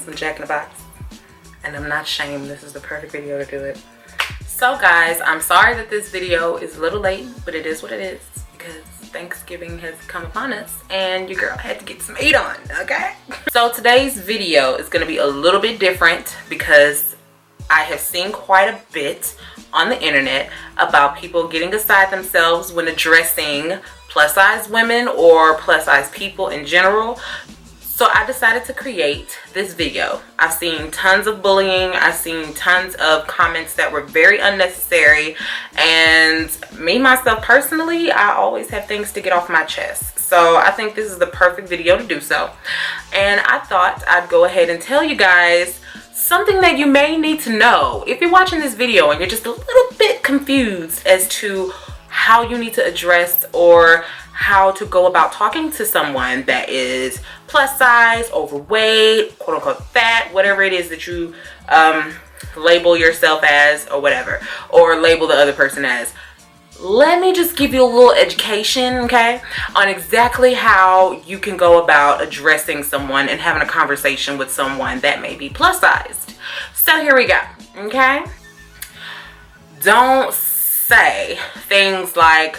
some Jack in the Box. And I'm not ashamed. This is the perfect video to do it. So guys, I'm sorry that this video is a little late, but it is what it is because Thanksgiving has come upon us and your girl had to get some meat on, okay? So today's video is gonna be a little bit different because I have seen quite a bit on the internet about people getting beside themselves when addressing plus size women or plus size people in general. So I decided to create this video. I've seen tons of bullying. I've seen tons of comments that were very unnecessary. And me, myself, personally, I always have things to get off my chest. So I think this is the perfect video to do so. And I thought I'd go ahead and tell you guys something that you may need to know. If you're watching this video and you're just a little bit confused as to how you need to address or how to go about talking to someone that is plus size, overweight, quote unquote fat, whatever it is that you label yourself as or whatever, or label the other person as. Let me just give you a little education, okay, on exactly how you can go about addressing someone and having a conversation with someone that may be plus sized. So here we go, okay? Don't say things like,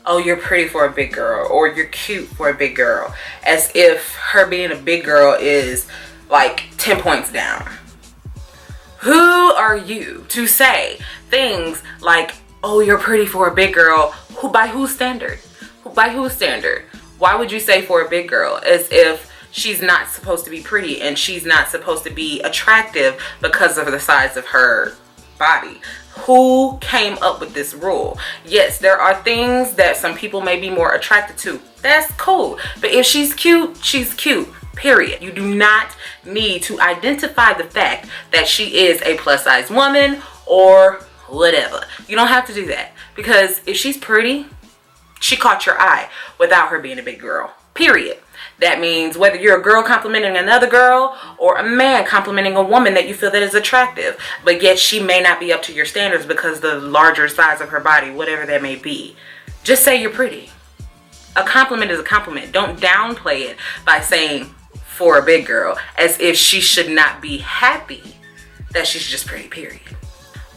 oh, you're pretty for a big girl, or you're cute for a big girl, as if her being a big girl is like 10 points down. Who are you to say things like, oh, you're pretty for a big girl? By whose standard? By whose standard? Why would you say for a big girl, as if she's not supposed to be pretty and she's not supposed to be attractive because of the size of her body? Who came up with this rule? Yes, there are things that some people may be more attracted to. That's cool. But if she's cute, she's cute. Period. You do not need to identify the fact that she is a plus size woman or whatever. You don't have to do that, because if she's pretty, she caught your eye without her being a big girl. Period. That means whether you're a girl complimenting another girl or a man complimenting a woman that you feel that is attractive, but yet she may not be up to your standards because the larger size of her body, whatever that may be. Just say you're pretty. A compliment is a compliment. Don't downplay it by saying for a big girl as if she should not be happy that she's just pretty, period.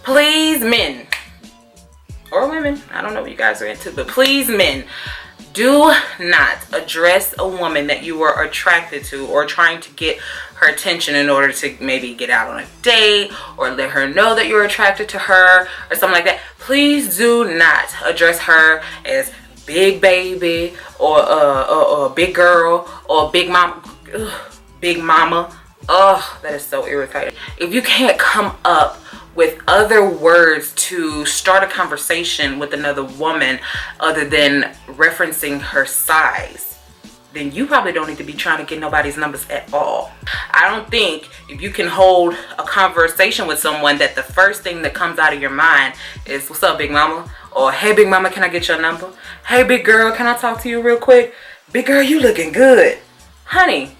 Please, men or women, I don't know what you guys are into, but please, men, do not address a woman that you are attracted to or trying to get her attention in order to maybe get out on a date or let her know that you're attracted to her or something like that. Please do not address her as big baby or big girl or big mom. Ugh, big mama. Oh, that is so irritating. If you can't come up with other words to start a conversation with another woman other than referencing her size, then you probably don't need to be trying to get nobody's numbers at all. I don't think if you can hold a conversation with someone that the first thing that comes out of your mind is, what's up, big mama? Or, hey, big mama, can I get your number? Hey, big girl, can I talk to you real quick? Big girl, you looking good. Honey,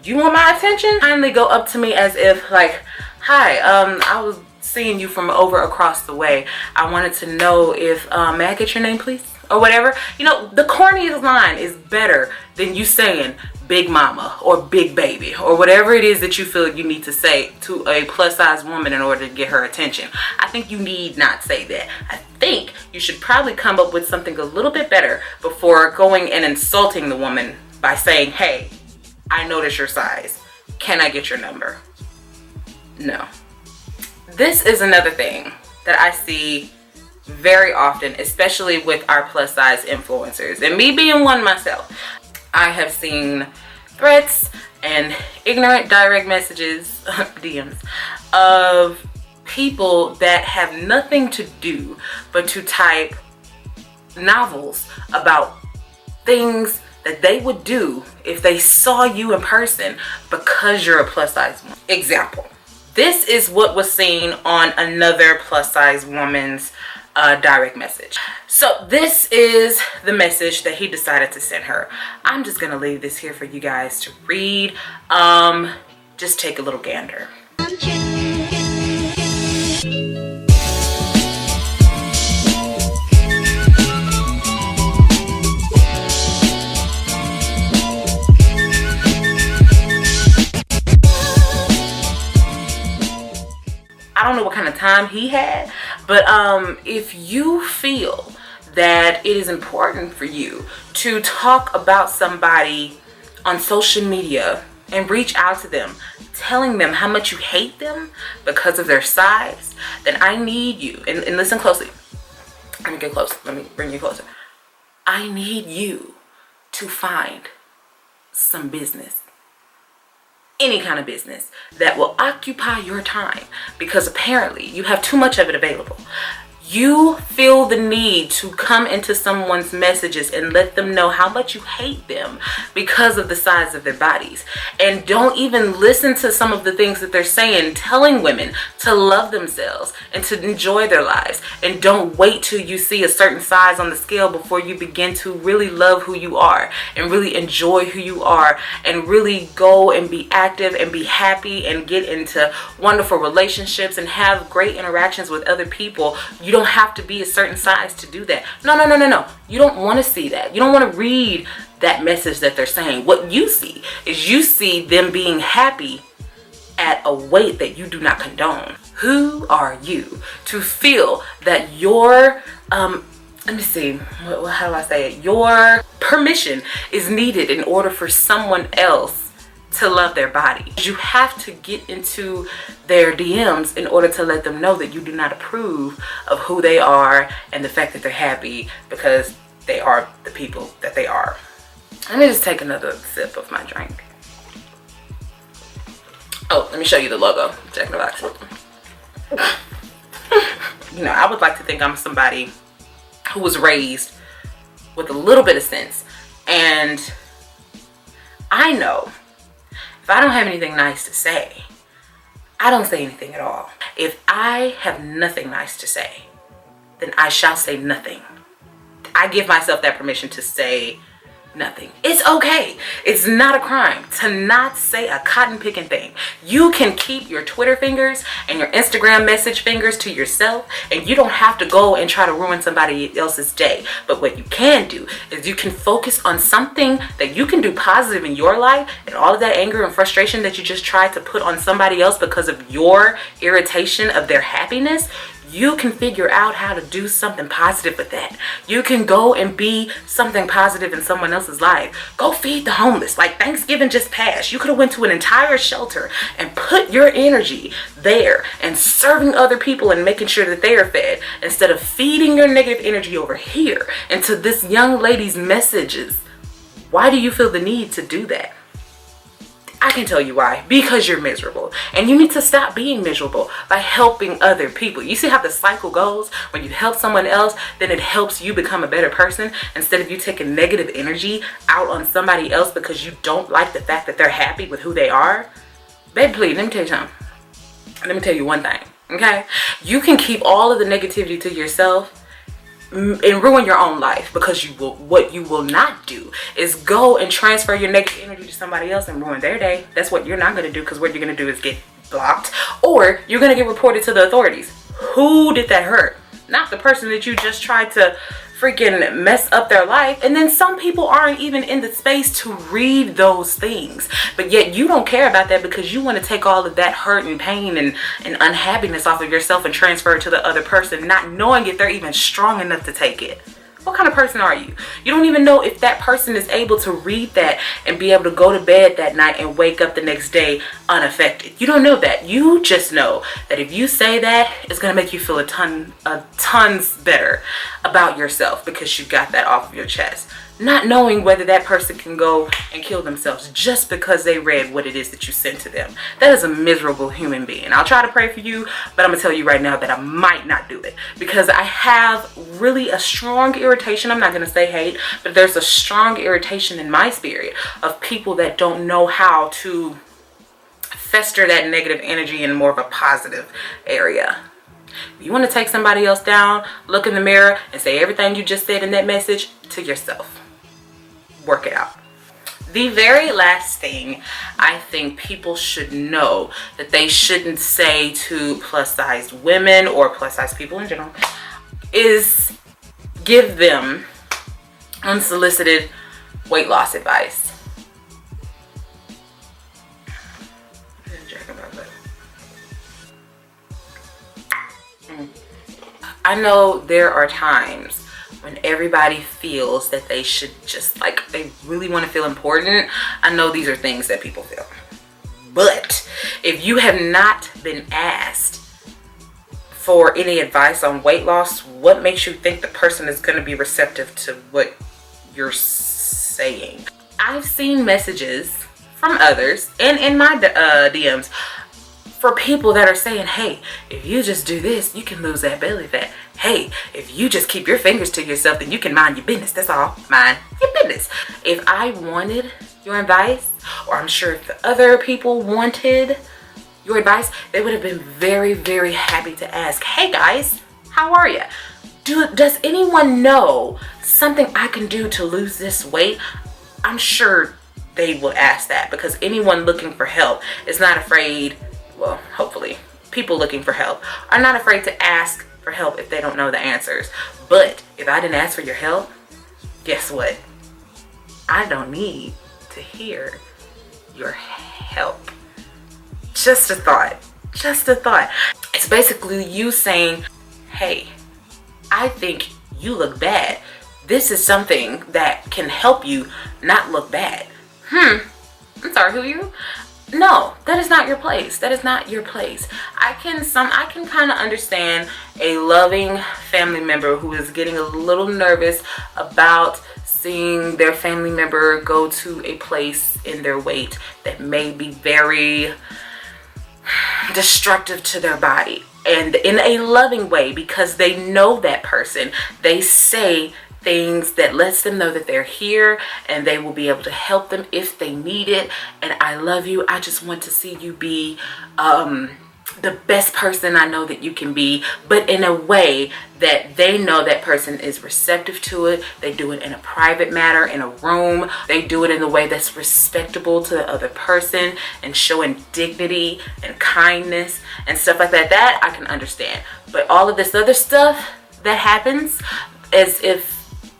you want my attention? Kindly go up to me as if like, hi, I was seeing you from over across the way. I wanted to know if, may I get your name, please? Or whatever. You know, the corniest line is better than you saying big mama or big baby or whatever it is that you feel you need to say to a plus size woman in order to get her attention. I think you need not say that. I think you should probably come up with something a little bit better before going and insulting the woman by saying, hey, I notice your size. Can I get your number? No. This is another thing that I see very often, especially with our plus size influencers, and me being one myself. I have seen threats and ignorant direct messages, DMs, of people that have nothing to do but to type novels about things that they would do if they saw you in person because you're a plus size woman. Example. This is what was seen on another plus size woman's direct message. So this is the message that he decided to send her. I'm just gonna leave this here for you guys to read. Just take a little gander. I don't know what kind of time he had, but if you feel that it is important for you to talk about somebody on social media and reach out to them, telling them how much you hate them because of their size, then I need you, and listen closely. Let me get close. Let me bring you closer. I need you to find some business, any kind of business that will occupy your time, because apparently you have too much of it available. You feel the need to come into someone's messages and let them know how much you hate them because of the size of their bodies. And don't even listen to some of the things that they're saying, telling women to love themselves and to enjoy their lives. And don't wait till you see a certain size on the scale before you begin to really love who you are and really enjoy who you are and really go and be active and be happy and get into wonderful relationships and have great interactions with other people. You don't have to be a certain size to do that. No. You don't want to see that. You don't want to read that message that they're saying. What you see is you see them being happy at a weight that you do not condone. Who are you to feel that your let me see, how do I say it? Your permission is needed in order for someone else to love their body? You have to get into their DMs in order to let them know that you do not approve of who they are and the fact that they're happy because they are the people that they are. Let me just take another sip of my drink. Oh, let me show you the logo. Check the box. You know, I would like to think I'm somebody who was raised with a little bit of sense, and I know if I don't have anything nice to say, I don't say anything at all. If I have nothing nice to say, then I shall say nothing. I give myself that permission to say nothing. It's okay. It's not a crime to not say a cotton picking thing. You can keep your Twitter fingers and your Instagram message fingers to yourself, and you don't have to go and try to ruin somebody else's day. But what you can do is you can focus on something that you can do positive in your life, and all of that anger and frustration that you just tried to put on somebody else because of your irritation of their happiness. You can figure out how to do something positive with that. You can go and be something positive in someone else's life. Go feed the homeless. Like Thanksgiving just passed. You could have went to an entire shelter and put your energy there and serving other people and making sure that they are fed, instead of feeding your negative energy over here into this young lady's messages. Why do you feel the need to do that? I can tell you why. Because you're miserable. And you need to stop being miserable by helping other people. You see how the cycle goes? When you help someone else, then it helps you become a better person, instead of you taking negative energy out on somebody else because you don't like the fact that they're happy with who they are. Baby, please, let me tell you something. Let me tell you one thing, okay? You can keep all of the negativity to yourself and ruin your own life, because what you will not do is go and transfer your negative energy to somebody else and ruin their day. That's what you're not going to do, because what you're going to do is get blocked, or you're going to get reported to the authorities. Who did that hurt? Not the person that you just tried to freaking mess up their life. And then some people aren't even in the space to read those things, but yet you don't care about that because you want to take all of that hurt and pain and unhappiness off of yourself and transfer it to the other person, not knowing if they're even strong enough to take it. What kind of person are you? You don't even know if that person is able to read that and be able to go to bed that night and wake up the next day unaffected. You don't know that. You just know that if you say that, it's going to make you feel a tons better about yourself because you got that off of your chest. Not knowing whether that person can go and kill themselves just because they read what it is that you sent to them. That is a miserable human being. I'll try to pray for you, but I'm going to tell you right now that I might not do it, because I have really a strong irritation. I'm not going to say hate, but there's a strong irritation in my spirit of people that don't know how to fester that negative energy in more of a positive area. If you want to take somebody else down, look in the mirror and say everything you just said in that message to yourself. Work it out. The very last thing I think people should know that they shouldn't say to plus-sized women or plus-sized people in general is give them unsolicited weight loss advice. I know there are times when everybody feels that they should just, like, they really want to feel important. I know these are things that people feel. But if you have not been asked for any advice on weight loss, what makes you think the person is going to be receptive to what you're saying? I've seen messages from others and in my DMs for people that are saying, hey, if you just do this, you can lose that belly fat. Hey, if you just keep your fingers to yourself, then you can mind your business. That's all. Mind your business. If I wanted your advice, or I'm sure if the other people wanted your advice, they would have been very, very happy to ask, hey guys, how are you? Does anyone know something I can do to lose this weight? I'm sure they will ask that, because anyone looking for help is not afraid. Well, hopefully people looking for help are not afraid to ask for help if they don't know the answers. But if I didn't ask for your help, guess what? I don't need to hear your help. Just a thought. Just a thought. It's basically you saying, hey, I think you look bad. This is something that can help you not look bad. I'm sorry, who are you? No, that is not your place. That is not your place. I can kind of understand a loving family member who is getting a little nervous about seeing their family member go to a place in their weight that may be very destructive to their body, and in a loving way, because they know that person. They say things that lets them know that they're here and they will be able to help them if they need it. And I love you. I just want to see you be the best person I know that you can be, but in a way that they know that person is receptive to it. They do it in a private matter, in a room. They do it in the way that's respectable to the other person and showing dignity and kindness and stuff like that. That I can understand. But all of this other stuff that happens as if,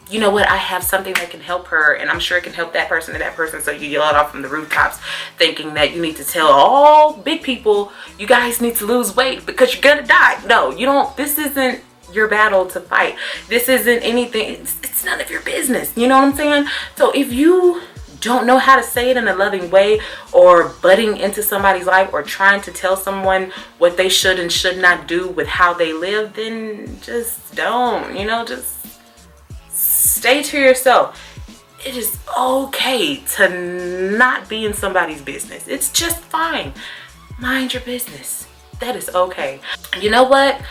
you know what, I have something that can help her, and I'm sure it can help that person and that person, so you yell it off from the rooftops thinking that you need to tell all big people, you guys need to lose weight because you're gonna die. No, you don't. This isn't your battle to fight. This isn't anything. It's none of your business. You know what I'm saying? So if you don't know how to say it in a loving way, or butting into somebody's life, or trying to tell someone what they should and should not do with how they live, then just don't, you know, just stay to yourself. It is okay to not be in somebody's business. It's just fine. Mind your business. That is okay. You know what?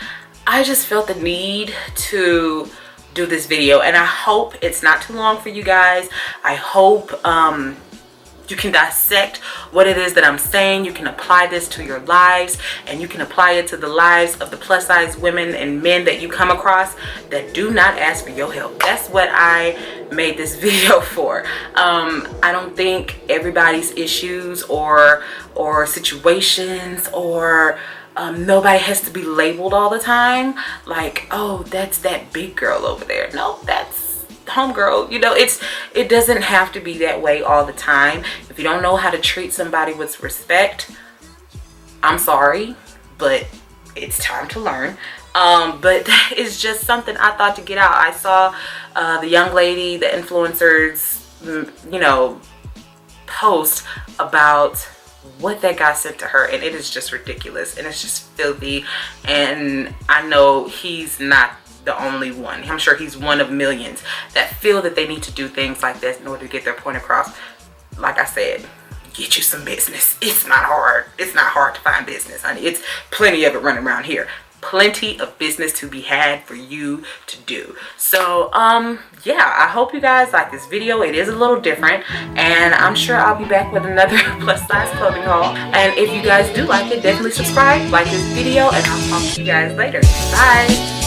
I just felt the need to do this video, and I hope it's not too long for you guys. I hope you can dissect what it is that I'm saying. You can apply this to your lives, and you can apply it to the lives of the plus size women and men that you come across that do not ask for your help. That's what I made this video for. I don't think everybody's issues or situations or nobody has to be labeled all the time. Like, oh, that's that big girl over there. No, that's homegirl. You know, it doesn't have to be that way all the time. If you don't know how to treat somebody with respect, I'm sorry, but it's time to learn. But it's just something I thought to get out. I saw the young lady, the influencers, you know, post about what that guy said to her, and it is just ridiculous, and it's just filthy. And I know he's not the only one. I'm sure he's one of millions that feel that they need to do things like this in order to get their point across. Like I said, get you some business. It's not hard. It's not hard to find business, honey. It's plenty of it running around here. Plenty of business to be had for you to do. So yeah, I hope you guys like this video. It is a little different, and I'm sure I'll be back with another plus size clothing haul. And if you guys do like it, definitely subscribe, like this video, and I'll talk to you guys later. Bye.